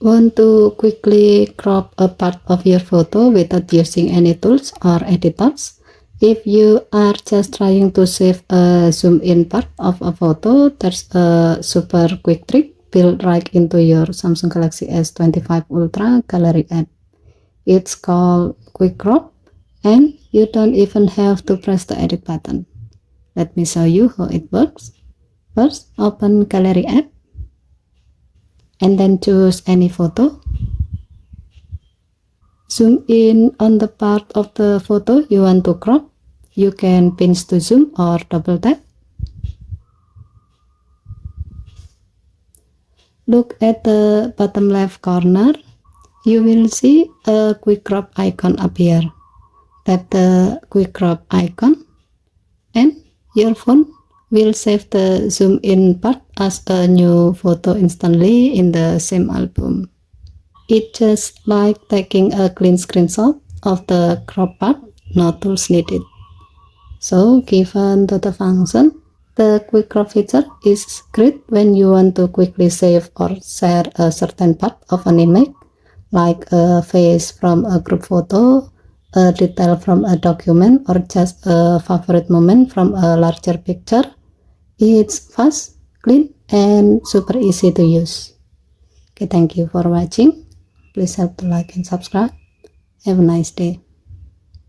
Want to quickly crop a part of your photo without using any tools or editors? If you are just trying to save a zoom in part of a photo, there's a super quick trick built right into your Samsung Galaxy S25 Ultra Gallery app. It's called Quick Crop, and you don't even have to press the edit button. Let me show you how it works. First, open Gallery app and then choose any photo. Zoom in on the part of the photo you want to crop. You can pinch to zoom or double tap. Look at the bottom left corner. You will see a quick crop icon appear. Tap the quick crop icon and your phone will save the zoom in part as a new photo instantly in the same album. It's just like taking a clean screenshot of the crop part, no tools needed. So given the function, the quick crop feature is great when you want to quickly save or share a certain part of an image, like a face from a group photo, a detail from a document, or just a favorite moment from a larger picture. It's fast, clean, and super easy to use. Okay, thank you for watching. Please help to like and subscribe. Have a nice day.